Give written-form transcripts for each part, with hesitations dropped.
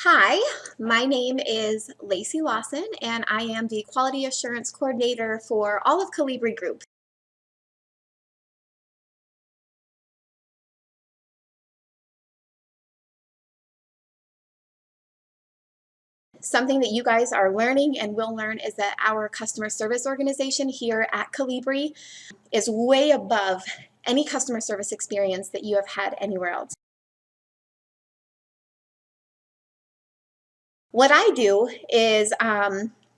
Hi, my name is Lacey Lawson, and I am the Quality Assurance Coordinator for all of Calibri Group. Something that you guys are learning and will learn is that our customer service organization here at Calibri is way above any customer service experience that you have had anywhere else. What I do is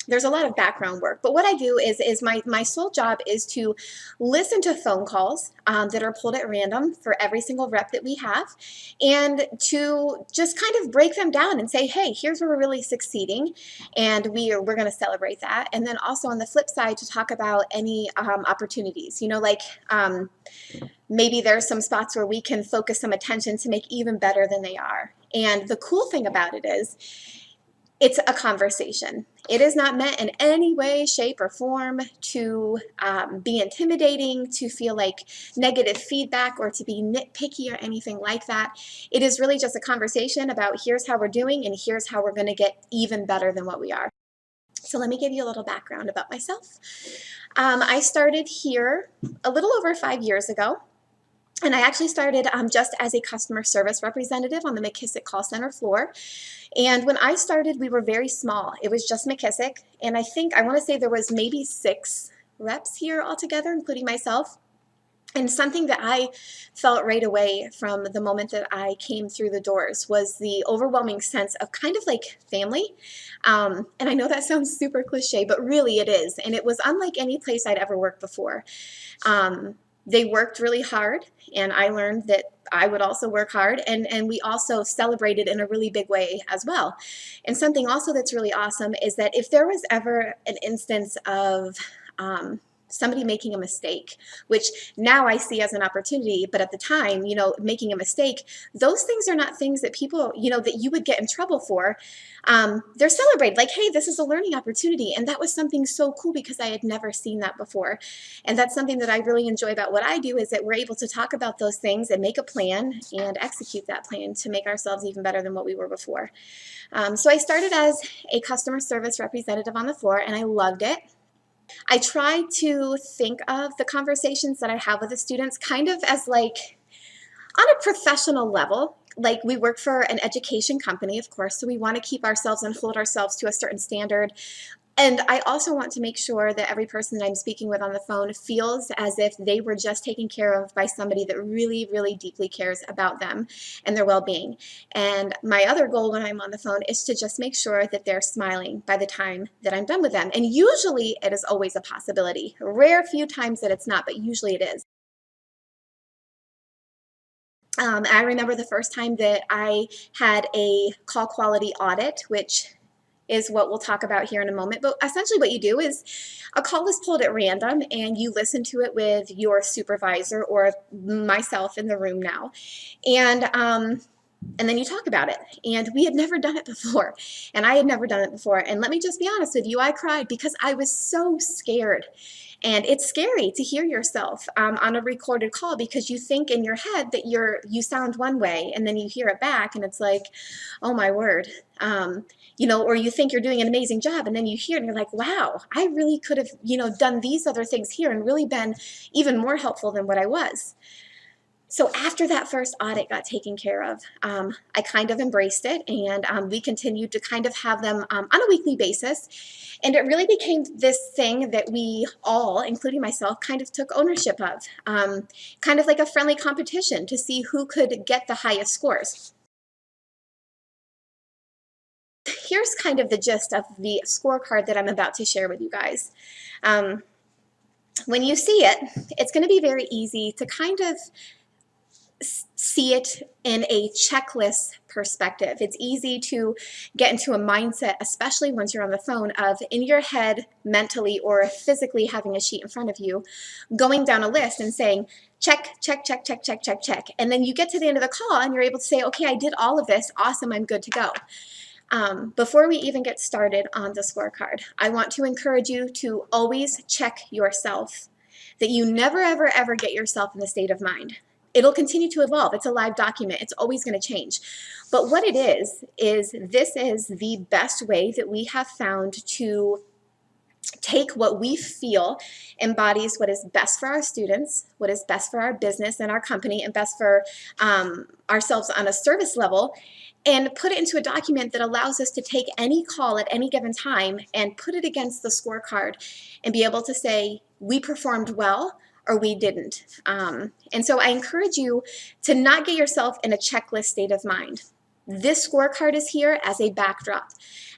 there's a lot of background work, but what I do is my sole job is to listen to phone calls that are pulled at random for every single rep that we have, and to just kind of break them down and say, hey, here's where we're really succeeding, and we're going to celebrate that. And then also on the flip side, to talk about any opportunities, like maybe there's some spots where we can focus some attention to make even better than they are. And the cool thing about it is, it's a conversation. It is not meant in any way, shape, or form to be intimidating, to feel like negative feedback, or to be nitpicky or anything like that. It is really just a conversation about here's how we're doing and here's how we're going to get even better than what we are. So let me give you a little background about myself. I started here a little over 5 years ago. And I actually started just as a customer service representative on the McKissick call center floor. And when I started, we were very small. It was just McKissick. And I want to say there was maybe 6 reps here altogether, including myself. And something that I felt right away from the moment that I came through the doors was the overwhelming sense of kind of like family. And I know that sounds super cliche, but really it is. And it was unlike any place I'd ever worked before. They worked really hard, and I learned that I would also work hard, and we also celebrated in a really big way as well. And something also that's really awesome is that if there was ever an instance of somebody making a mistake, which now I see as an opportunity, but at the time, making a mistake, those things are not things that people, that you would get in trouble for. They're celebrated like, hey, this is a learning opportunity. And that was something so cool because I had never seen that before. And that's something that I really enjoy about what I do, is that we're able to talk about those things and make a plan and execute that plan to make ourselves even better than what we were before. So I started as a customer service representative on the floor, and I loved it. I try to think of the conversations that I have with the students kind of as like on a professional level. Like, we work for an education company, of course, so we want to keep ourselves and hold ourselves to a certain standard. And I also want to make sure that every person that I'm speaking with on the phone feels as if they were just taken care of by somebody that really, really deeply cares about them and their well-being. And my other goal when I'm on the phone is to just make sure that they're smiling by the time that I'm done with them. And usually it is always a possibility. Rare few times that it's not, but usually it is. I remember the first time that I had a call quality audit, which is what we'll talk about here in a moment. But essentially what you do is a call is pulled at random, and you listen to it with your supervisor or myself in the room now. And then you talk about it. And we had never done it before. And I had never done it before. And let me just be honest with you, I cried because I was so scared. And it's scary to hear yourself on a recorded call, because you think in your head that you sound one way, and then you hear it back and it's like, oh my word. Or you think you're doing an amazing job, and then you hear it and you're like, wow, I really could have, done these other things here and really been even more helpful than what I was. So after that first audit got taken care of, I kind of embraced it, and we continued to kind of have them on a weekly basis. And it really became this thing that we all, including myself, kind of took ownership of, kind of like a friendly competition to see who could get the highest scores. Here's kind of the gist of the scorecard that I'm about to share with you guys. When you see it, it's going to be very easy to kind of see it in a checklist perspective. It's easy to get into a mindset, especially once you're on the phone, of in your head, mentally or physically having a sheet in front of you, going down a list and saying, check, check, check, check, check, check, check. And then you get to the end of the call and you're able to say, okay, I did all of this. Awesome, I'm good to go. Before we even get started on the scorecard, I want to encourage you to always check yourself, that you never, ever, ever get yourself in the state of mind. It'll continue to evolve. It's a live document. It's always going to change. But what it is this is the best way that we have found to take what we feel embodies what is best for our students, what is best for our business and our company, and best for ourselves on a service level, and put it into a document that allows us to take any call at any given time and put it against the scorecard and be able to say, we performed well or we didn't. And so I encourage you to not get yourself in a checklist state of mind. This scorecard is here as a backdrop.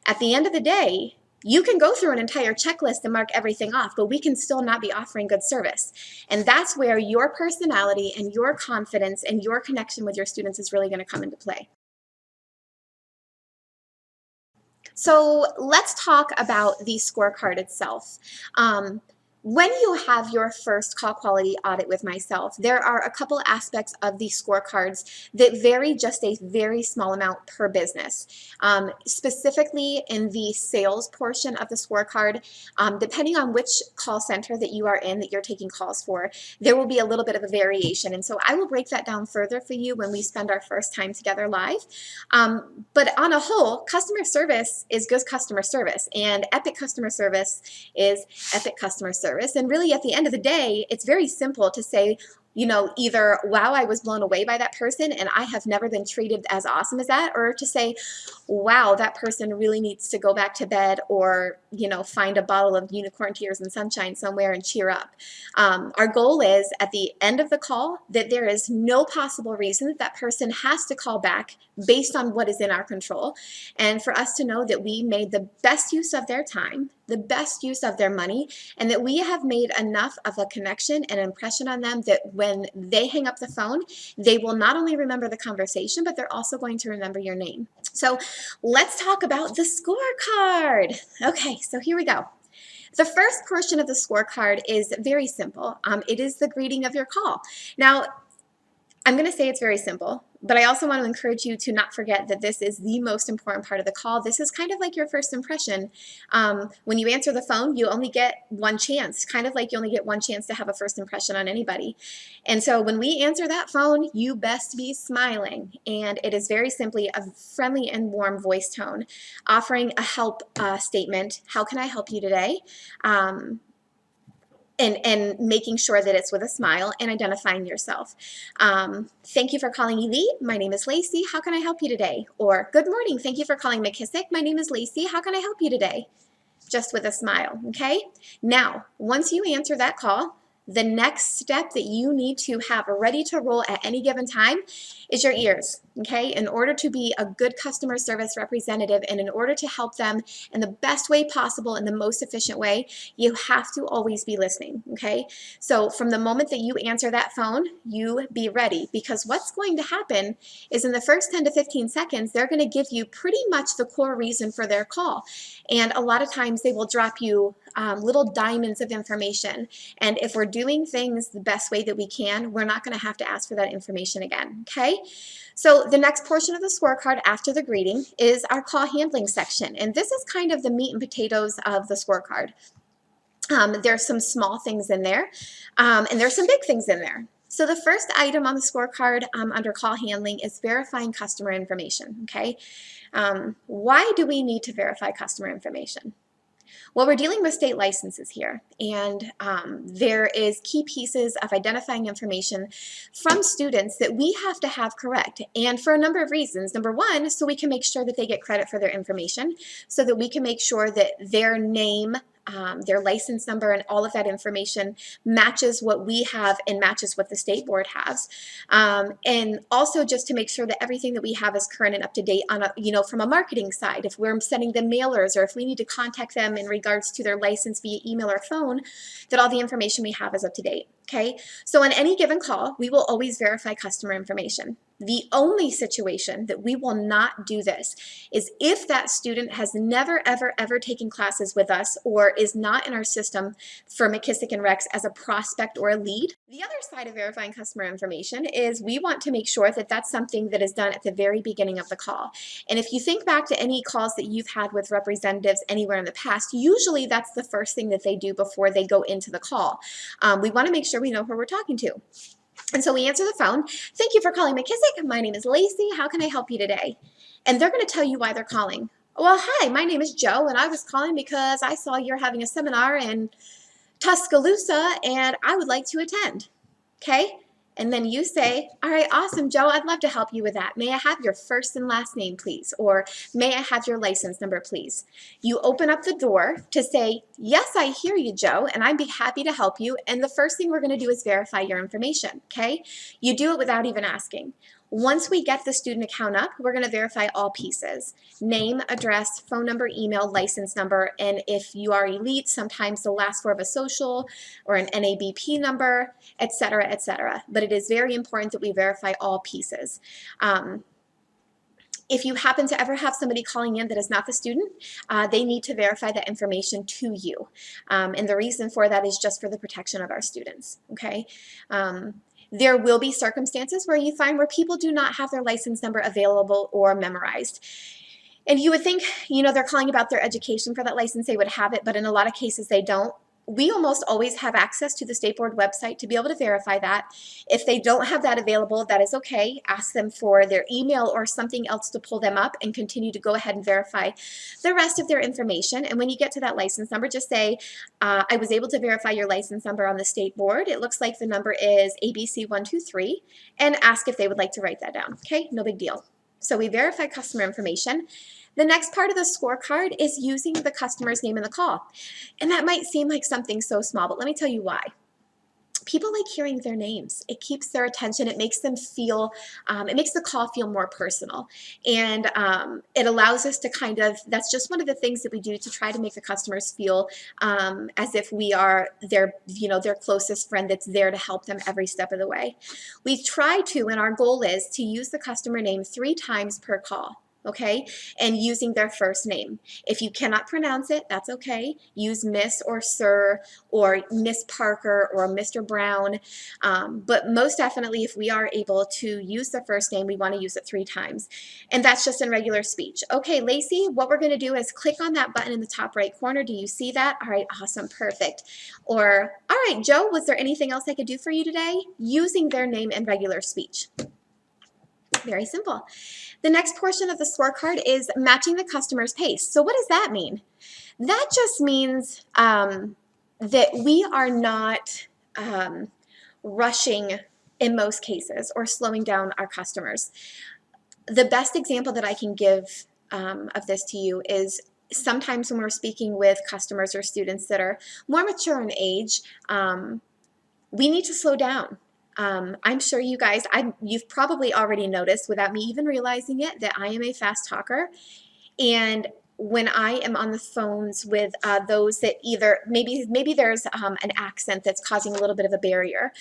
At the end of the day, you can go through an entire checklist and mark everything off, but we can still not be offering good service. And that's where your personality and your confidence and your connection with your students is really going to come into play. So let's talk about the scorecard itself. When you have your first call quality audit with myself, there are a couple aspects of the scorecards that vary just a very small amount per business. Specifically in the sales portion of the scorecard, depending on which call center that you are in, that you're taking calls for, there will be a little bit of a variation. And so I will break that down further for you when we spend our first time together live. But on a whole, customer service is good customer service, and epic customer service is epic customer service. And really, at the end of the day, it's very simple to say, you know, either, wow, I was blown away by that person and I have never been treated as awesome as that, or to say, wow, that person really needs to go back to bed, or, you know, find a bottle of unicorn tears and sunshine somewhere and cheer up. Our goal is at the end of the call that there is no possible reason that that person has to call back based on what is in our control, and for us to know that we made the best use of their time, the best use of their money, and that we have made enough of a connection and impression on them that when they hang up the phone, they will not only remember the conversation, but they're also going to remember your name. So let's talk about the scorecard. Okay, so here we go. The first portion of the scorecard is very simple. It is the greeting of your call. Now, I'm going to say it's very simple, but I also want to encourage you to not forget that this is the most important part of the call. This is kind of like your first impression. When you answer the phone, you only get one chance, kind of like you only get one chance to have a first impression on anybody. And so when we answer that phone, you best be smiling. And it is very simply a friendly and warm voice tone, offering a help statement. How can I help you today? And making sure that it's with a smile and identifying yourself. Thank you for calling Elite. My name is Lacey. How can I help you today? Or good morning. Thank you for calling McKissick. My name is Lacey. How can I help you today? Just with a smile, okay? Now, once you answer that call, the next step that you need to have ready to roll at any given time is your ears, okay? In order to be a good customer service representative and in order to help them in the best way possible, in the most efficient way, you have to always be listening, okay? So from the moment that you answer that phone, you be ready, because what's going to happen is in the first 10 to 15 seconds, they're going to give you pretty much the core reason for their call. And a lot of times they will drop you little diamonds of information. And if we're doing things the best way that we can, we're not going to have to ask for that information again, okay? So the next portion of the scorecard after the greeting is our call handling section. And this is kind of the meat and potatoes of the scorecard. There's some small things in there, and there's some big things in there. So the first item on the scorecard under call handling is verifying customer information, okay? Why do we need to verify customer information? Well, we're dealing with state licenses here, and there is key pieces of identifying information from students that we have to have correct, and for a number of reasons. Number one, so we can make sure that they get credit for their information, so that we can make sure that their name, their license number, and all of that information matches what we have and matches what the state board has. And also just to make sure that everything that we have is current and up to date on a, from a marketing side. If we're sending them mailers or if we need to contact them in regards to their license via email or phone, that all the information we have is up to date. Okay, so on any given call, we will always verify customer information. The only situation that we will not do this is if that student has never, ever, ever taken classes with us or is not in our system for McKissick and Rex as a prospect or a lead. The other side of verifying customer information is we want to make sure that that's something that is done at the very beginning of the call. And if you think back to any calls that you've had with representatives anywhere in the past, usually that's the first thing that they do before they go into the call. We want to make sure we know who we're talking to. And so we answer the phone. Thank you for calling McKissick. My name is Lacey. How can I help you today? And they're going to tell you why they're calling. Well, hi, my name is Joe, and I was calling because I saw you're having a seminar in Tuscaloosa, and I would like to attend. Okay? And then you say, all right, awesome, Joe, I'd love to help you with that. May I have your first and last name, please? Or may I have your license number, please? You open up the door to say, yes, I hear you, Joe, and I'd be happy to help you. And the first thing we're going to do is verify your information, okay? You do it without even asking. Once we get the student account up, we're going to verify all pieces: name, address, phone number, email, license number, and if you are elite, sometimes the last four of a social or an NABP number, etc., etc. But it is very important that we verify all pieces. If you happen to ever have somebody calling in that is not the student, they need to verify that information to you. And the reason for that is just for the protection of our students, okay? There will be circumstances where you find where people do not have their license number available or memorized. And you would think, they're calling about their education for that license, they would have it, but in a lot of cases they don't. We almost always have access to the State Board website to be able to verify that. If they don't have that available, that is okay. Ask them for their email or something else to pull them up and continue to go ahead and verify the rest of their information. And when you get to that license number, just say, I was able to verify your license number on the State Board. It looks like the number is ABC123, and ask if they would like to write that down. Okay, no big deal. So we verify customer information. The next part of the scorecard is using the customer's name in the call. And that might seem like something so small, but let me tell you why. People like hearing their names. It keeps their attention. It makes them feel, it makes the call feel more personal. And it allows us to that's just one of the things that we do to try to make the customers feel as if we are their closest friend that's there to help them every step of the way. We try to, and our goal is to use the customer name 3 times per call. Okay, and using their first name. If you cannot pronounce it, that's okay. Use Miss or Sir or Miss Parker or Mr. Brown. But most definitely, if we are able to use the first name, we want to use it 3 times. And that's just in regular speech. Okay, Lacey, what we're going to do is click on that button in the top right corner. Do you see that? All right, awesome, perfect. Or, all right, Joe, was there anything else I could do for you today? Using their name in regular speech. Very simple. The next portion of the scorecard is matching the customer's pace. So what does that mean? That just means that we are not rushing in most cases or slowing down our customers. The best example that I can give of this to you is sometimes when we're speaking with customers or students that are more mature in age, we need to slow down. I'm sure you guys, you've probably already noticed without me even realizing it that I am a fast talker. And when I am on the phones with those that either maybe there's an accent that's causing a little bit of a barrier,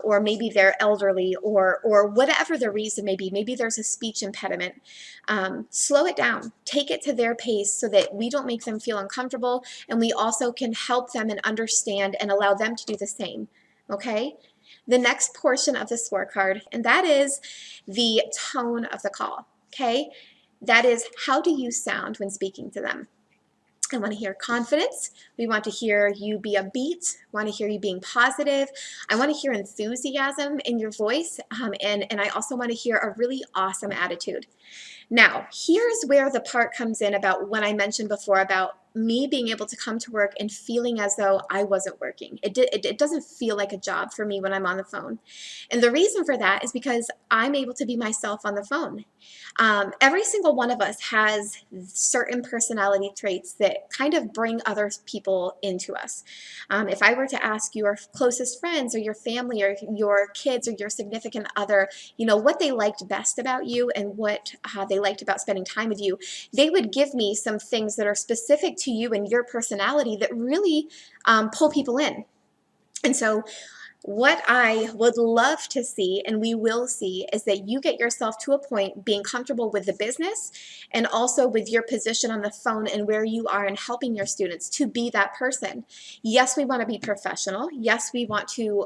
or maybe they're elderly, or whatever the reason may be, maybe there's a speech impediment, slow it down, take it to their pace so that we don't make them feel uncomfortable, and we also can help them and understand and allow them to do the same, okay? The next portion of the scorecard, and that is the tone of the call, okay? That is, how do you sound when speaking to them? I want to hear confidence. We want to hear you be upbeat. I want to hear you being positive. I want to hear enthusiasm in your voice, and I also want to hear a really awesome attitude. Now, here's where the part comes in about what I mentioned before about me being able to come to work and feeling as though I wasn't working. It doesn't feel like a job for me when I'm on the phone. And the reason for that is because I'm able to be myself on the phone. Every single one of us has certain personality traits that kind of bring other people into us. If I were to ask your closest friends or your family or your kids or your significant other, what they liked best about you and what they liked about spending time with you, they would give me some things that are specific to you and your personality that really pull people in. And so what I would love to see, and we will see, is that you get yourself to a point being comfortable with the business and also with your position on the phone and where you are in helping your students to be that person. Yes, we want to be professional. Yes, we want to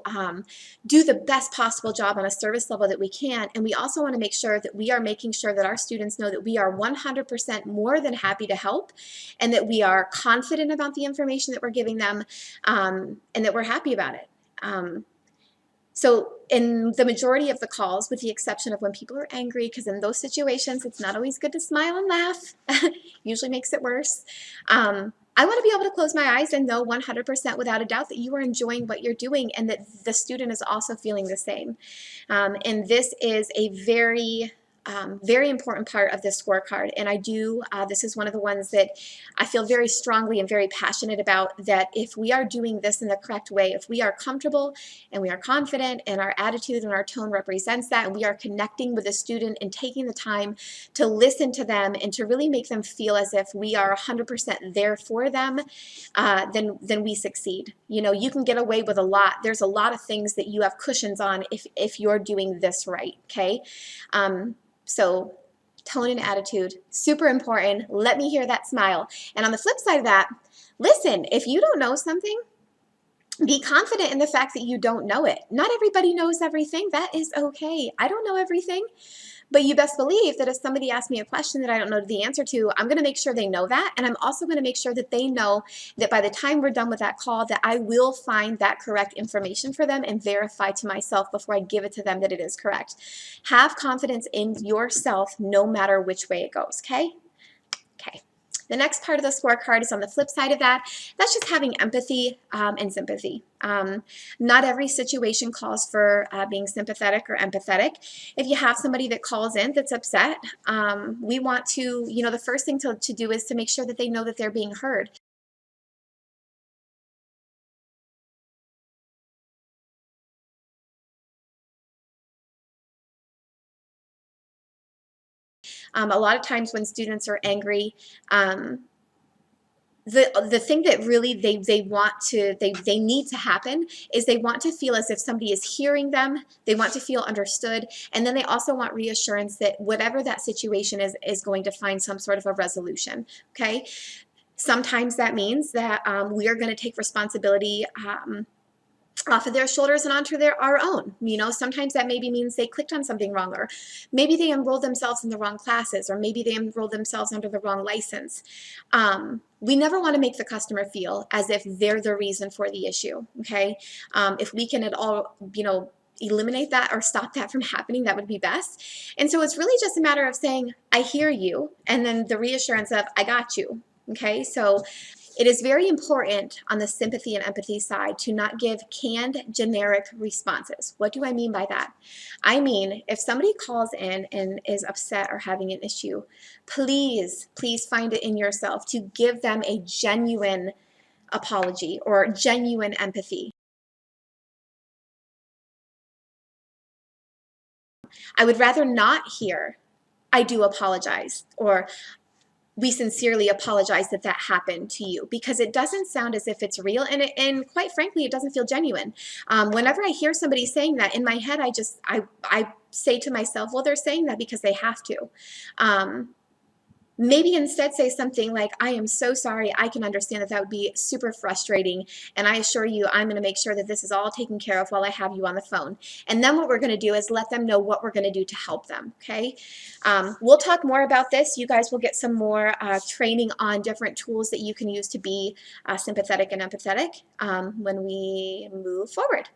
do the best possible job on a service level that we can. And we also want to make sure that we are making sure that our students know that we are 100% more than happy to help and that we are confident about the information that we're giving them, and that we're happy about it. So in the majority of the calls, with the exception of when people are angry, because in those situations, it's not always good to smile and laugh. Usually makes it worse. I want to be able to close my eyes and know 100% without a doubt that you are enjoying what you're doing and that the student is also feeling the same. And this is a very important part of this scorecard. And this is one of the ones that I feel very strongly and very passionate about, that if we are doing this in the correct way, if we are comfortable and we are confident and our attitude and our tone represents that, and we are connecting with the student and taking the time to listen to them and to really make them feel as if we are 100% there for them, then we succeed. You know, you can get away with a lot. There's a lot of things that you have cushions on if you're doing this right, okay? So tone and attitude, super important. Let me hear that smile. And on the flip side of that, listen, if you don't know something, be confident in the fact that you don't know it. Not everybody knows everything. That is okay. I don't know everything. But you best believe that if somebody asks me a question that I don't know the answer to, I'm going to make sure they know that. And I'm also going to make sure that they know that by the time we're done with that call, that I will find that correct information for them and verify to myself before I give it to them that it is correct. Have confidence in yourself no matter which way it goes, okay? Okay. The next part of the scorecard is on the flip side of that. That's just having empathy and sympathy. Not every situation calls for being sympathetic or empathetic. If you have somebody that calls in that's upset, we want to, the first thing to do is to make sure that they know that they're being heard. A lot of times when students are angry, the thing that really they need to happen is they want to feel as if somebody is hearing them. They want to feel understood, and then they also want reassurance that whatever that situation is going to find some sort of a resolution. Okay, sometimes that means that we are going to take responsibility off of their shoulders and onto our own. Sometimes that maybe means they clicked on something wrong, or maybe they enrolled themselves in the wrong classes, or maybe they enrolled themselves under the wrong license. We never want to make the customer feel as if they're the reason for the issue, okay? If we can at all, eliminate that or stop that from happening, that would be best. And so it's really just a matter of saying, I hear you, and then the reassurance of, I got you, okay? So it is very important on the sympathy and empathy side to not give canned, generic responses. What do I mean by that? I mean, if somebody calls in and is upset or having an issue, please find it in yourself to give them a genuine apology or genuine empathy. I would rather not hear, I do apologize, or we sincerely apologize that happened to you, because it doesn't sound as if it's real, and quite frankly, it doesn't feel genuine. Whenever I hear somebody saying that, in my head, I say to myself, well, they're saying that because they have to. Maybe instead say something like, I am so sorry. I can understand that would be super frustrating. And I assure you, I'm going to make sure that this is all taken care of while I have you on the phone. And then what we're going to do is let them know what we're going to do to help them. Okay. We'll talk more about this. You guys will get some more training on different tools that you can use to be sympathetic and empathetic when we move forward.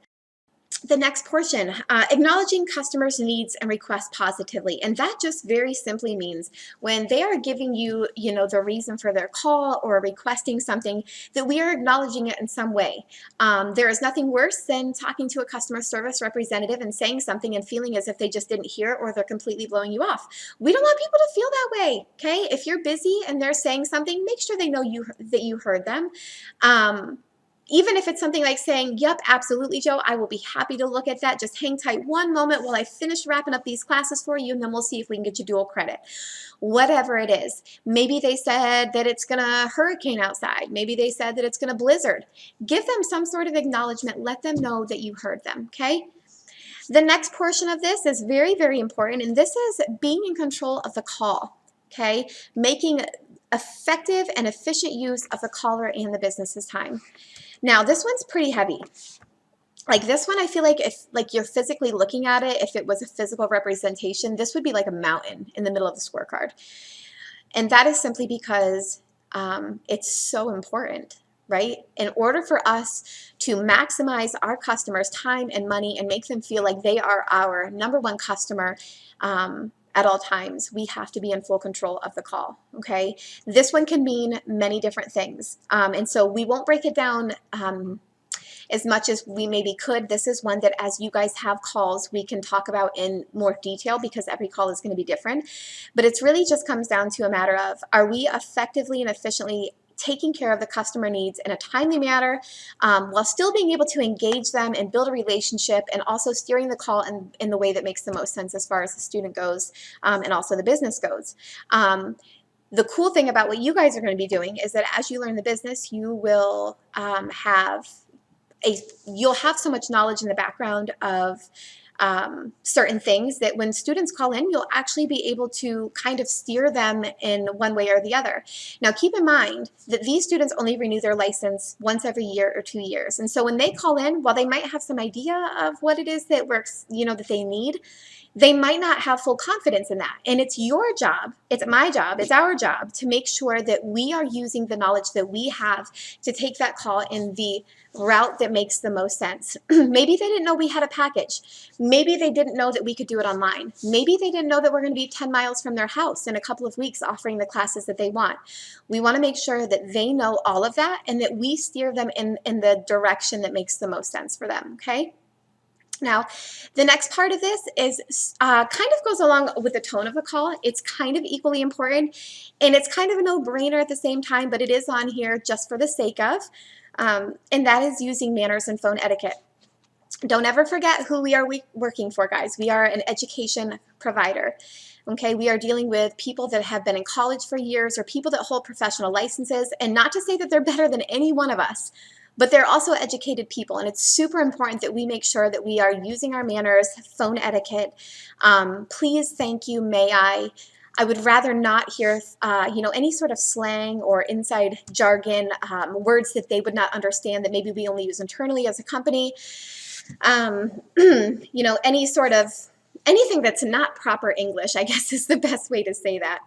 The next portion, acknowledging customers' needs and requests positively. And that just very simply means when they are giving you, the reason for their call or requesting something, that we are acknowledging it in some way. There is nothing worse than talking to a customer service representative and saying something and feeling as if they just didn't hear, or they're completely blowing you off. We don't want people to feel that way, okay? If you're busy and they're saying something, make sure they know that you heard them. Even if it's something like saying, yep, absolutely, Joe, I will be happy to look at that. Just hang tight one moment while I finish wrapping up these classes for you, and then we'll see if we can get you dual credit. Whatever it is. Maybe they said that it's going to hurricane outside. Maybe they said that it's going to blizzard. Give them some sort of acknowledgement. Let them know that you heard them, okay? The next portion of this is very, very important, and this is being in control of the call, okay? Making effective and efficient use of the caller and the business's time. Now, this one's pretty heavy. Like this one, I feel like if you're physically looking at it, if it was a physical representation, this would be like a mountain in the middle of the scorecard. And that is simply because it's so important, right? In order for us to maximize our customers' time and money and make them feel like they are our number one customer at all times, we have to be in full control of the call, okay? This one can mean many different things. And so we won't break it down as much as we maybe could. This is one that as you guys have calls, we can talk about in more detail because every call is going to be different. But it's really just comes down to a matter of, are we effectively and efficiently taking care of the customer needs in a timely manner while still being able to engage them and build a relationship, and also steering the call in the way that makes the most sense as far as the student goes and also the business goes. The cool thing about what you guys are going to be doing is that as you learn the business, you will you'll have so much knowledge in the background of certain things that when students call in, you'll actually be able to kind of steer them in one way or the other. Now, keep in mind that these students only renew their license once every year or 2 years. And so when they call in, while they might have some idea of what it is that works, that they need, they might not have full confidence in that. And it's your job, it's my job, it's our job to make sure that we are using the knowledge that we have to take that call in the route that makes the most sense. Maybe they didn't know we had a package. Maybe they didn't know that we could do it online. Maybe they didn't know that we're going to be 10 miles from their house in a couple of weeks offering the classes that they want. We want to make sure that they know all of that and that we steer them in the direction that makes the most sense for them, okay? Now, the next part of this is kind of goes along with the tone of the call. It's kind of equally important, and it's kind of a no-brainer at the same time, but it is on here just for the sake of, and that is using manners and phone etiquette. Don't ever forget who we are working for, guys. We are an education provider. Okay, we are dealing with people that have been in college for years or people that hold professional licenses, and not to say that they're better than any one of us, but they're also educated people, and it's super important that we make sure that we are using our manners, phone etiquette. Please, thank you, may I would rather not hear, any sort of slang or inside jargon, words that they would not understand that maybe we only use internally as a company. Any sort of, anything that's not proper English, I guess is the best way to say that.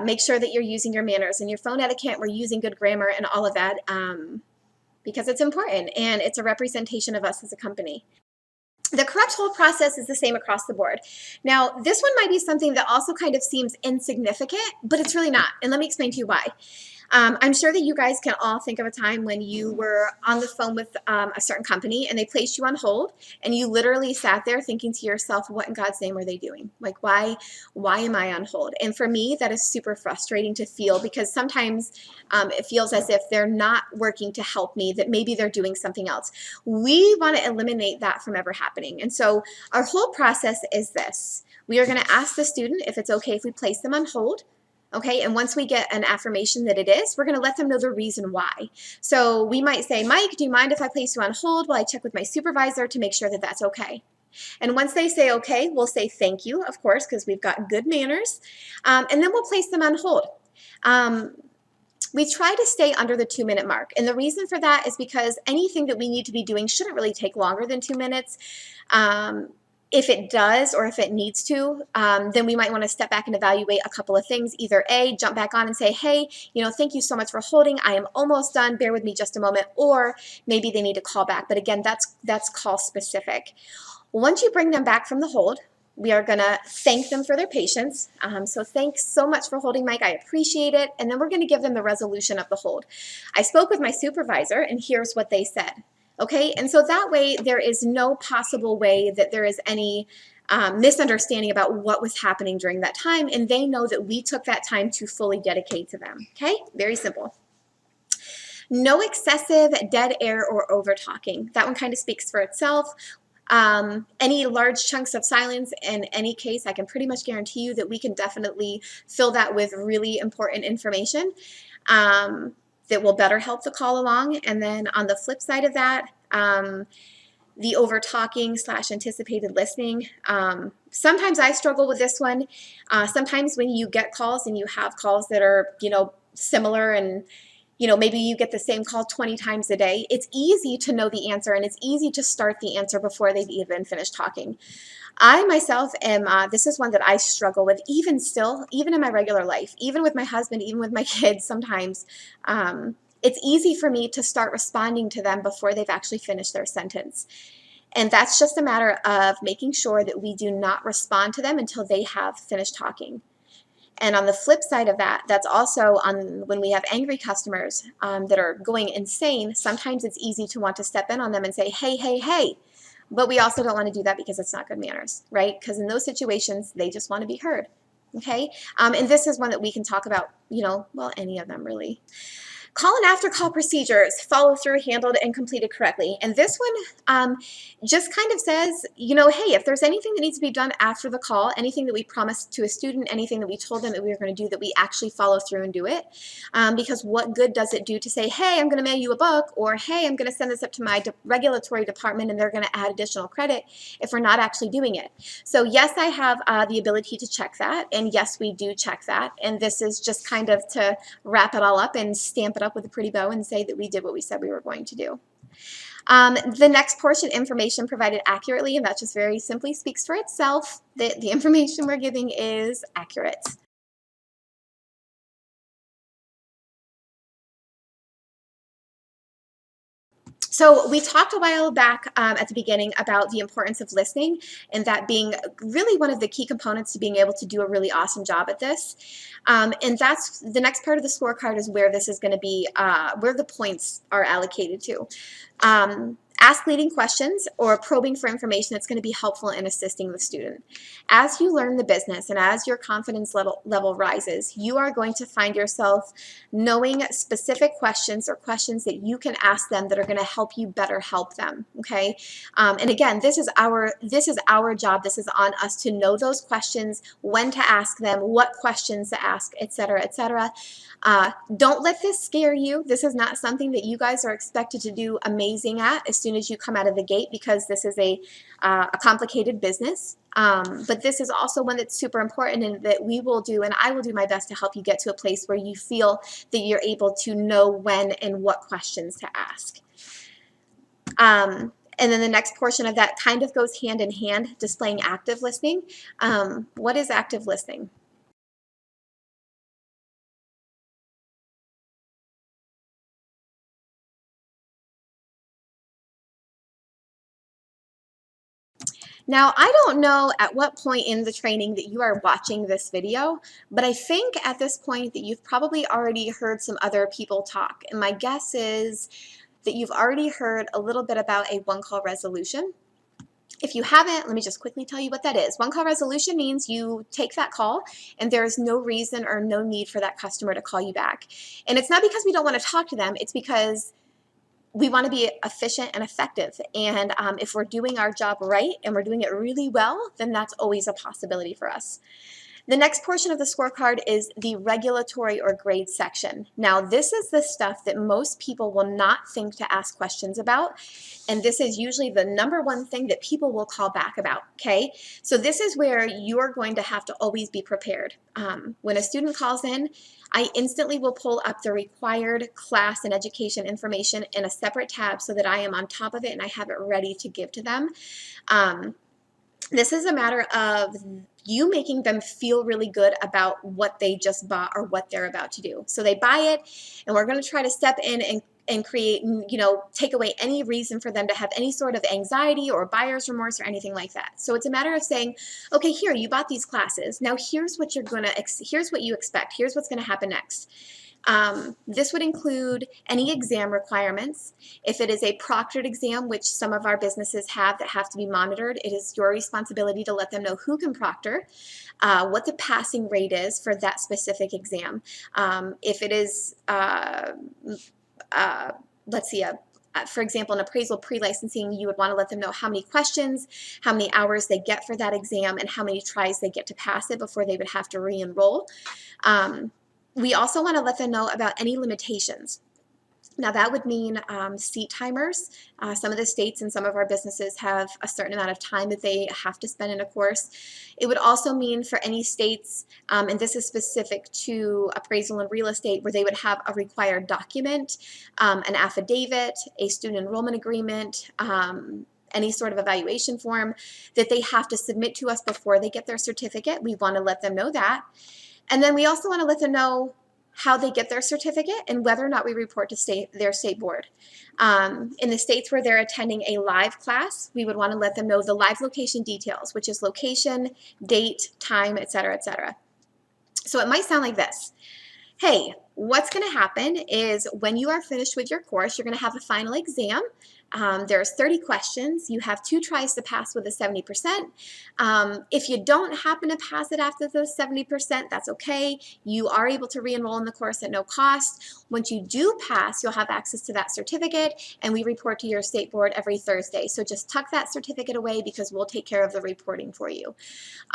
Make sure that you're using your manners and your phone etiquette. We're using good grammar and all of that because it's important and it's a representation of us as a company. The correct hold process is the same across the board. Now, this one might be something that also kind of seems insignificant, but it's really not. And let me explain to you why. I'm sure that you guys can all think of a time when you were on the phone with a certain company and they placed you on hold and you literally sat there thinking to yourself, what in God's name are they doing? Like, why am I on hold? And for me, that is super frustrating to feel because sometimes it feels as if they're not working to help me, that maybe they're doing something else. We want to eliminate that from ever happening. And so our whole process is this. We are going to ask the student if it's okay if we place them on hold. Okay, and once we get an affirmation that it is, we're going to let them know the reason why. So we might say, Mike, do you mind if I place you on hold while I check with my supervisor to make sure that that's okay? And once they say okay, we'll say thank you, of course, because we've got good manners. And then we'll place them on hold. We try to stay under the 2-minute mark. And the reason for that is because anything that we need to be doing shouldn't really take longer than 2 minutes. If it does or if it needs to, then we might want to step back and evaluate a couple of things. Either A, jump back on and say, hey, thank you so much for holding. I am almost done. Bear with me just a moment. Or maybe they need to call back. But again, that's call specific. Once you bring them back from the hold, we are going to thank them for their patience. So thanks so much for holding, Mike. I appreciate it. And then we're going to give them the resolution of the hold. I spoke with my supervisor, and here's what they said. Okay, and so that way there is no possible way that there is any misunderstanding about what was happening during that time, and they know that we took that time to fully dedicate to them. Okay, very simple. No excessive dead air or over talking. That one kind of speaks for itself. Any large chunks of silence in any case, I can pretty much guarantee you that we can definitely fill that with really important information. That will better help the call along. And then on the flip side of that, the over talking / anticipated listening. Sometimes I struggle with this one. Sometimes when you get calls and you have calls that are, similar and, maybe you get the same call 20 times a day, it's easy to know the answer and it's easy to start the answer before they've even finished talking. I myself am, this is one that I struggle with even still, even in my regular life, even with my husband, even with my kids sometimes. it's easy for me to start responding to them before they've actually finished their sentence. And that's just a matter of making sure that we do not respond to them until they have finished talking. And on the flip side of that, that's also on when we have angry customers that are going insane, sometimes it's easy to want to step in on them and say, hey, hey, hey. But we also don't want to do that because it's not good manners, right? Because in those situations, they just want to be heard. Okay. And this is one that we can talk about, well, any of them really. Call and after call procedures, follow through, handled, and completed correctly. And this one just kind of says, hey, if there's anything that needs to be done after the call, anything that we promised to a student, anything that we told them that we were going to do, that we actually follow through and do it. Because what good does it do to say, hey, I'm going to mail you a book, or hey, I'm going to send this up to my regulatory department and they're going to add additional credit, if we're not actually doing it. So yes, I have the ability to check that. And yes, we do check that. And this is just kind of to wrap it all up and stamp it up with a pretty bow and say that we did what we said we were going to do. The next portion, information provided accurately, and that just very simply speaks for itself that the information we're giving is accurate. So we talked a while back at the beginning about the importance of listening, and that being really one of the key components to being able to do a really awesome job at this. And that's the next part of the scorecard, is where this is going to be, where the points are allocated to. Ask leading questions or probing for information that's going to be helpful in assisting the student. As you learn the business and as your confidence level rises, you are going to find yourself knowing specific questions or questions that you can ask them that are going to help you better help them. Okay, and again, this is our job. This is on us to know those questions, when to ask them, what questions to ask, etc., etc. Don't let this scare you. This is not something that you guys are expected to do amazing at as soon as you come out of the gate, because this is a complicated business. But this is also one that's super important, and that we will do, and I will do my best to help you get to a place where you feel that you're able to know when and what questions to ask. And then the next portion of that kind of goes hand in hand, displaying active listening. What is active listening? Now, I don't know at what point in the training that you are watching this video, but I think at this point that you've probably already heard some other people talk. And my guess is that you've already heard a little bit about a one-call resolution. If you haven't, let me just quickly tell you what that is. One-call resolution means you take that call and there is no reason or no need for that customer to call you back. And it's not because we don't want to talk to them, it's because we want to be efficient and effective. And if we're doing our job right and we're doing it really well, then that's always a possibility for us. The next portion of the scorecard is the regulatory or grade section. Now, this is the stuff that most people will not think to ask questions about. And this is usually the number one thing that people will call back about, okay? So this is where you're going to have to always be prepared. When a student calls in, I instantly will pull up the required class and education information in a separate tab so that I am on top of it and I have it ready to give to them. This is a matter of you making them feel really good about what they just bought or what they're about to do. So they buy it, and we're going to try to step in and create, take away any reason for them to have any sort of anxiety or buyer's remorse or anything like that. So it's a matter of saying, okay, here, you bought these classes. Now here's what here's what you expect. Here's what's going to happen next. This would include any exam requirements. If it is a proctored exam, which some of our businesses have that have to be monitored, it is your responsibility to let them know who can proctor, what the passing rate is for that specific exam. If it is, let's see, for example, an appraisal pre-licensing, you would want to let them know how many questions, how many hours they get for that exam, and how many tries they get to pass it before they would have to re-enroll. We also want to let them know about any limitations. Now that would mean seat timers. Some of the states and some of our businesses have a certain amount of time that they have to spend in a course. It would also mean for any states, and this is specific to appraisal and real estate, where they would have a required document, an affidavit, a student enrollment agreement, any sort of evaluation form that they have to submit to us before they get their certificate. We want to let them know that. And then we also want to let them know how they get their certificate, and whether or not we report to their state board. In the states where they're attending a live class, we would want to let them know the live location details, which is location, date, time, etc., etc. So it might sound like this. Hey, what's going to happen is when you are finished with your course, you're going to have a final exam. There's 30 questions. You have 2 tries to pass with a 70%. If you don't happen to pass it after those 70%, that's okay. You are able to re-enroll in the course at no cost. Once you do pass, you'll have access to that certificate, and we report to your state board every Thursday. So just tuck that certificate away because we'll take care of the reporting for you.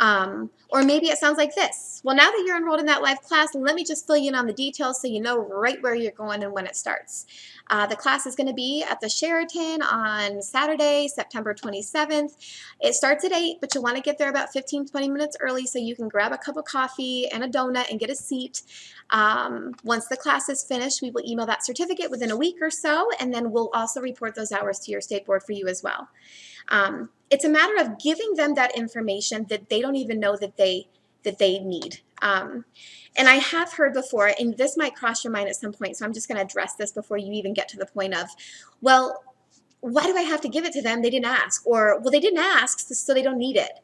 Or maybe it sounds like this. Well, now that you're enrolled in that live class, let me just fill you in on the details so you know right where you're going and when it starts. The class is going to be at the Sheraton on Saturday, September 27th. It starts at 8, but you'll want to get there about 15-20 minutes early so you can grab a cup of coffee and a donut and get a seat. Once the class is finished, we will email that certificate within a week or so, and then we'll also report those hours to your state board for you as well. It's a matter of giving them that information that they don't even know that they need. And I have heard before, and this might cross your mind at some point, so I'm just going to address this before you even get to the point of, well, why do I have to give it to them? They didn't ask. Or, well, they didn't ask, so they don't need it.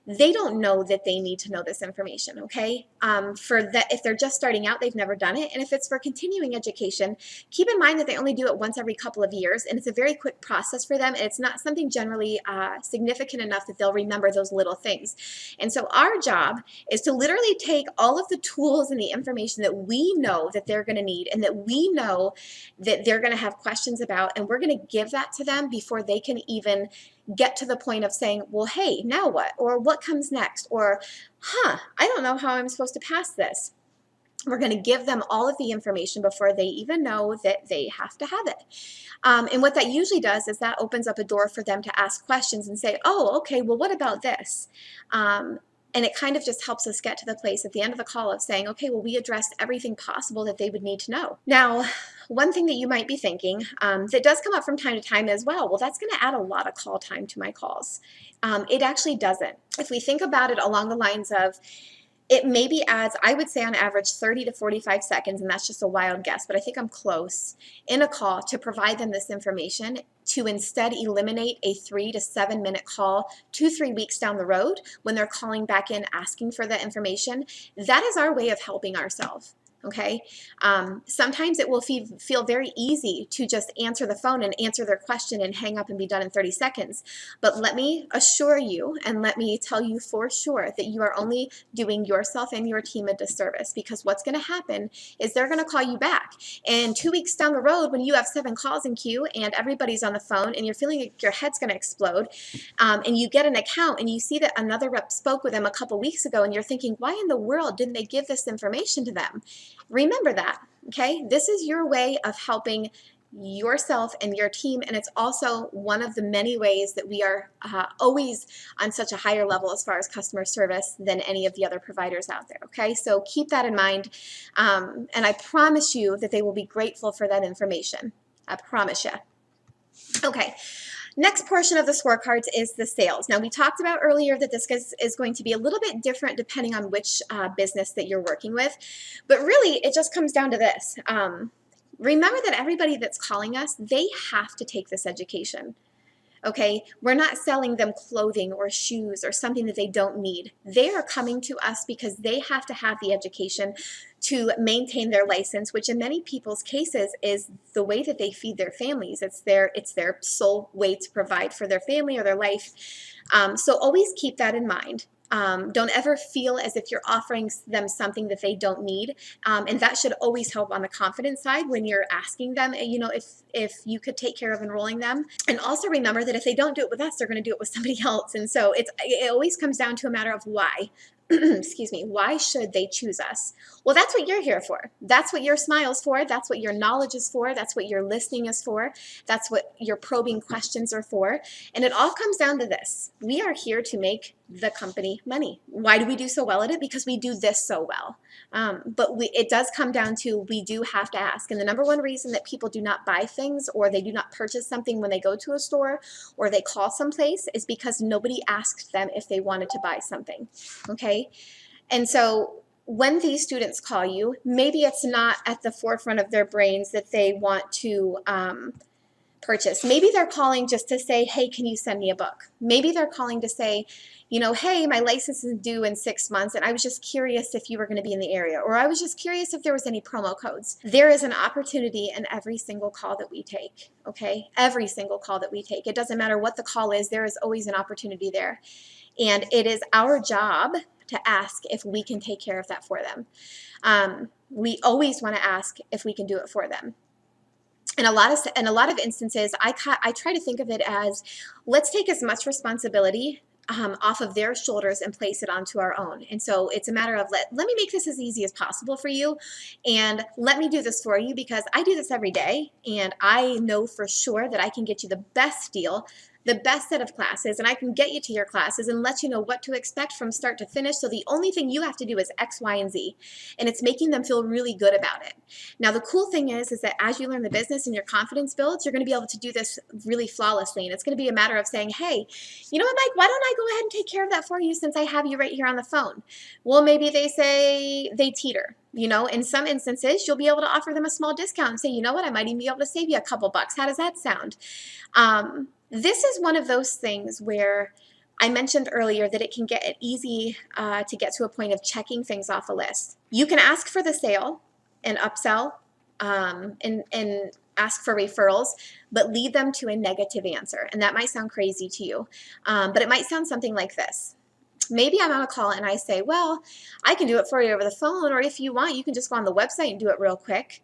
They don't know that they need to know this information, okay? If they're just starting out, they've never done it. And if it's for continuing education, keep in mind that they only do it once every couple of years, and it's a very quick process for them, and it's not something generally significant enough that they'll remember those little things. And so our job is to literally take all of the tools and the information that we know that they're going to need and that we know that they're going to have questions about, and we're going to give that to them before they can even get to the point of saying, well, hey, now what? Or what comes next? Or, I don't know how I'm supposed to pass this. We're going to give them all of the information before they even know that they have to have it. And what that usually does is that opens up a door for them to ask questions and say, oh, okay, well, what about this? And it kind of just helps us get to the place at the end of the call of saying, okay, well, we addressed everything possible that they would need to know. Now, one thing that you might be thinking that does come up from time to time as well that's going to add a lot of call time to my calls. It actually doesn't. If we think about it along the lines of, it maybe adds, I would say on average, 30 to 45 seconds, and that's just a wild guess, but I think I'm close, in a call to provide them this information to instead eliminate a 3 to 7 minute call 2-3 weeks down the road when they're calling back in asking for the information. That is our way of helping ourselves. Okay. Sometimes it will feel very easy to just answer the phone and answer their question and hang up and be done in 30 seconds. But let me assure you, and let me tell you for sure, that you are only doing yourself and your team a disservice, because what's going to happen is they're going to call you back. And 2 weeks down the road, when you have 7 calls in queue and everybody's on the phone and you're feeling like your head's going to explode, and you get an account and you see that another rep spoke with them a couple weeks ago and you're thinking, why in the world didn't they give this information to them? Remember that, okay? This is your way of helping yourself and your team, and it's also one of the many ways that we are always on such a higher level as far as customer service than any of the other providers out there, okay? So keep that in mind, and I promise you that they will be grateful for that information. I promise you. Okay. Next portion of the scorecards is the sales. Now, we talked about earlier that this is going to be a little bit different depending on which business that you're working with, but really it just comes down to this. Remember that everybody that's calling us, they have to take this education. Okay, we're not selling them clothing or shoes or something that they don't need. They are coming to us because they have to have the education to maintain their license, which in many people's cases is the way that they feed their families. It's their sole way to provide for their family or their life. So always keep that in mind. Don't ever feel as if you're offering them something that they don't need. And that should always help on the confidence side when you're asking them, you know, if you could take care of enrolling them. And also remember that if they don't do it with us, they're going to do it with somebody else. And so it always comes down to a matter of why. Excuse me, why should they choose us? Well, that's what you're here for. That's what your smile's for. That's what your knowledge is for. That's what your listening is for. That's what your probing questions are for. And it all comes down to this. We are here to make the company money. Why do we do so well at it? Because we do this so well. But it does come down to, we do have to ask. And the number one reason that people do not buy things or they do not purchase something when they go to a store or they call someplace is because nobody asked them if they wanted to buy something. Okay? And so when these students call you, maybe it's not at the forefront of their brains that they want to purchase. Maybe they're calling just to say, hey, can you send me a book? Maybe they're calling to say, you know, hey, my license is due in 6 months and I was just curious if you were going to be in the area, or I was just curious if there was any promo codes. There is an opportunity in every single call that we take, okay? Every single call that we take. It doesn't matter what the call is, there is always an opportunity there. And it is our job to ask if we can take care of that for them. We always want to ask if we can do it for them. In a lot of instances, I try to think of it as, let's take as much responsibility off of their shoulders and place it onto our own. And so it's a matter of let me make this as easy as possible for you, and let me do this for you because I do this every day, and I know for sure that I can get you the best deal, the best set of classes, and I can get you to your classes and let you know what to expect from start to finish. So the only thing you have to do is X, Y, and Z, and it's making them feel really good about it. Now, the cool thing is that as you learn the business and your confidence builds, you're going to be able to do this really flawlessly, and it's going to be a matter of saying, hey, you know what, Mike, why don't I go ahead and take care of that for you since I have you right here on the phone? Well, maybe they say they teeter. You know, in some instances, you'll be able to offer them a small discount and say, you know what, I might even be able to save you a couple bucks. How does that sound? This is one of those things where I mentioned earlier that it can get easy to get to a point of checking things off a list. You can ask for the sale and upsell and ask for referrals, but lead them to a negative answer. And that might sound crazy to you, but it might sound something like this. Maybe I'm on a call and I say, well, I can do it for you over the phone, or if you want, you can just go on the website and do it real quick.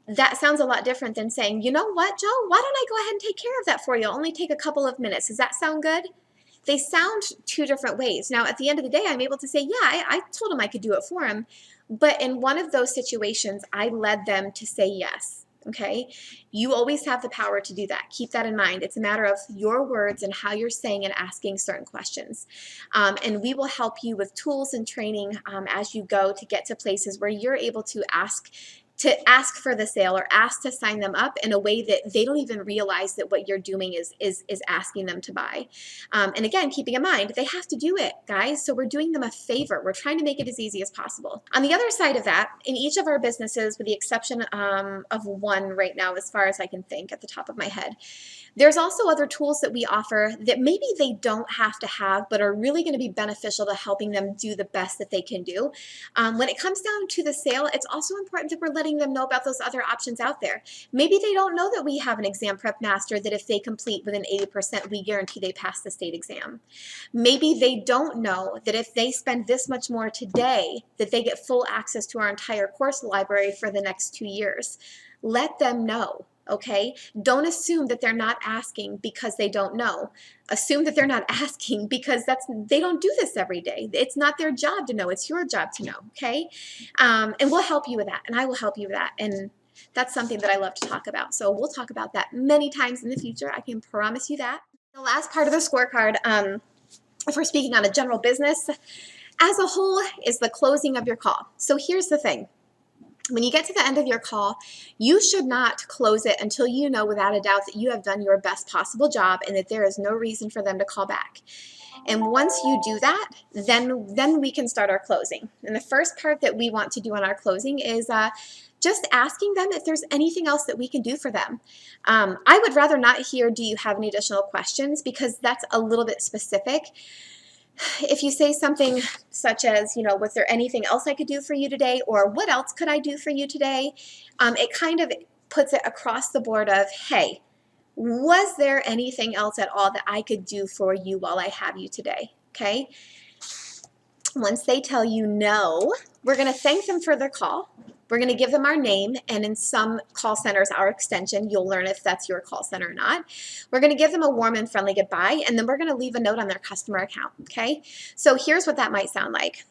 That sounds a lot different than saying, you know what, Joe, why don't I go ahead and take care of that for you? It'll only take a couple of minutes. Does that sound good? They sound two different ways. Now, at the end of the day, I'm able to say, yeah, I told him I could do it for him. But in one of those situations, I led them to say yes. Okay, you always have the power to do that. Keep that in mind. It's a matter of your words and how you're saying and asking certain questions. And we will help you with tools and training as you go to get to places where you're able to ask for the sale or ask to sign them up in a way that they don't even realize that what you're doing is asking them to buy. And again, keeping in mind, they have to do it, guys. So we're doing them a favor. We're trying to make it as easy as possible. On the other side of that, in each of our businesses, with the exception of one right now, as far as I can think at the top of my head, there's also other tools that we offer that maybe they don't have to have, but are really going to be beneficial to helping them do the best that they can do. When it comes down to the sale, it's also important that we're letting them know about those other options out there. Maybe they don't know that we have an exam prep master that if they complete within 80%, we guarantee they pass the state exam. Maybe they don't know that if they spend this much more today, that they get full access to our entire course library for the next 2 years. Let them know. Okay? Don't assume that they're not asking because they don't know. Assume that they're not asking because they don't do this every day. It's not their job to know. It's your job to know. Okay? And we'll help you with that. And I will help you with that. And that's something that I love to talk about. So we'll talk about that many times in the future. I can promise you that. The last part of the scorecard, if we're speaking on a general business as a whole, is the closing of your call. So here's the thing. When you get to the end of your call, you should not close it until you know without a doubt that you have done your best possible job and that there is no reason for them to call back. And once you do that, then we can start our closing. And the first part that we want to do on our closing is just asking them if there's anything else that we can do for them. I would rather not hear, do you have any additional questions? Because that's a little bit specific. If you say something such as, you know, was there anything else I could do for you today? Or what else could I do for you today? It kind of puts it across the board of, hey, was there anything else at all that I could do for you while I have you today? Okay. Once they tell you no, we're going to thank them for their call. We're going to give them our name, and in some call centers, our extension. You'll learn if that's your call center or not. We're going to give them a warm and friendly goodbye, and then we're going to leave a note on their customer account, okay? So here's what that might sound like.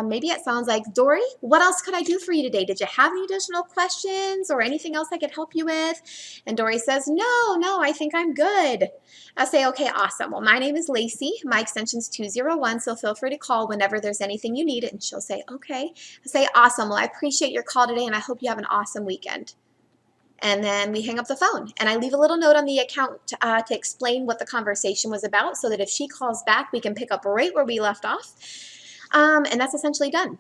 Maybe it sounds like, Dory, what else could I do for you today? Did you have any additional questions or anything else I could help you with? And Dory says, no, I think I'm good. I say, okay, awesome. Well, my name is Lacey. My extension's 201, so feel free to call whenever there's anything you need. And she'll say, okay. I say, awesome. Well, I appreciate your call today, and I hope you have an awesome weekend. And then we hang up the phone, and I leave a little note on the account to explain what the conversation was about so that if she calls back, we can pick up right where we left off. And that's essentially done.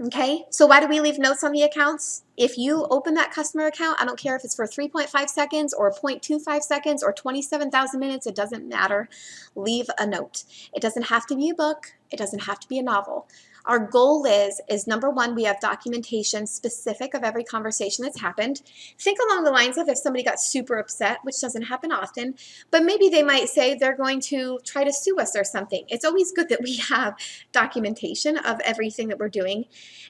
Okay, so why do we leave notes on the accounts? If you open that customer account, I don't care if it's for 3.5 seconds or 0.25 seconds or 27,000 minutes, it doesn't matter. Leave a note. It doesn't have to be a book. It doesn't have to be a novel. Our goal is number one, we have documentation specific of every conversation that's happened. Think along the lines of if somebody got super upset, which doesn't happen often, but maybe they might say they're going to try to sue us or something. It's always good that we have documentation of everything that we're doing.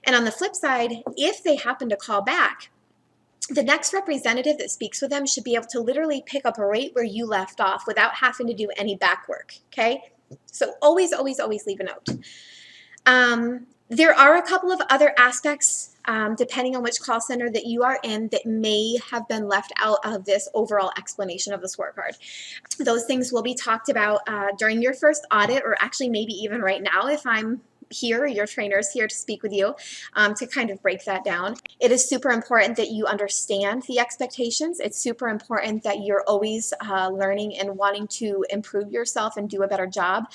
And on the flip side, if they happen to call back, the next representative that speaks with them should be able to literally pick up right where you left off without having to do any back work, okay? So always, always, always leave a note. There are a couple of other aspects, depending on which call center that you are in, that may have been left out of this overall explanation of the scorecard. Those things will be talked about during your first audit, or actually maybe even right now if I'm here, your trainer's here to speak with you to kind of break that down. It is super important that you understand the expectations. It's super important that you're always learning and wanting to improve yourself and do a better job.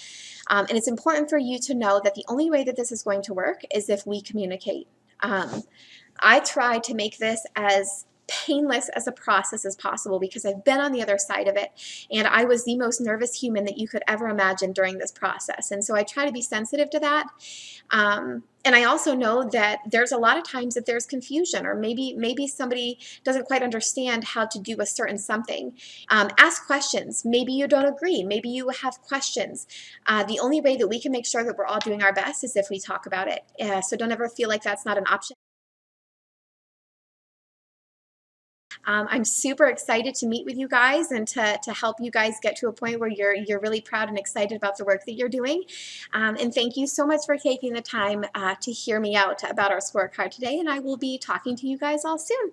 And it's important for you to know that the only way that this is going to work is if we communicate. I try to make this as painless as a process as possible because I've been on the other side of it and I was the most nervous human that you could ever imagine during this process. And so I try to be sensitive to that. And I also know that there's a lot of times that there's confusion, or maybe somebody doesn't quite understand how to do a certain something. Ask questions. Maybe you don't agree. Maybe you have questions. The only way that we can make sure that we're all doing our best is if we talk about it. So don't ever feel like that's not an option. I'm super excited to meet with you guys and to help you guys get to a point where you're really proud and excited about the work that you're doing. And thank you so much for taking the time to hear me out about our scorecard today. And I will be talking to you guys all soon.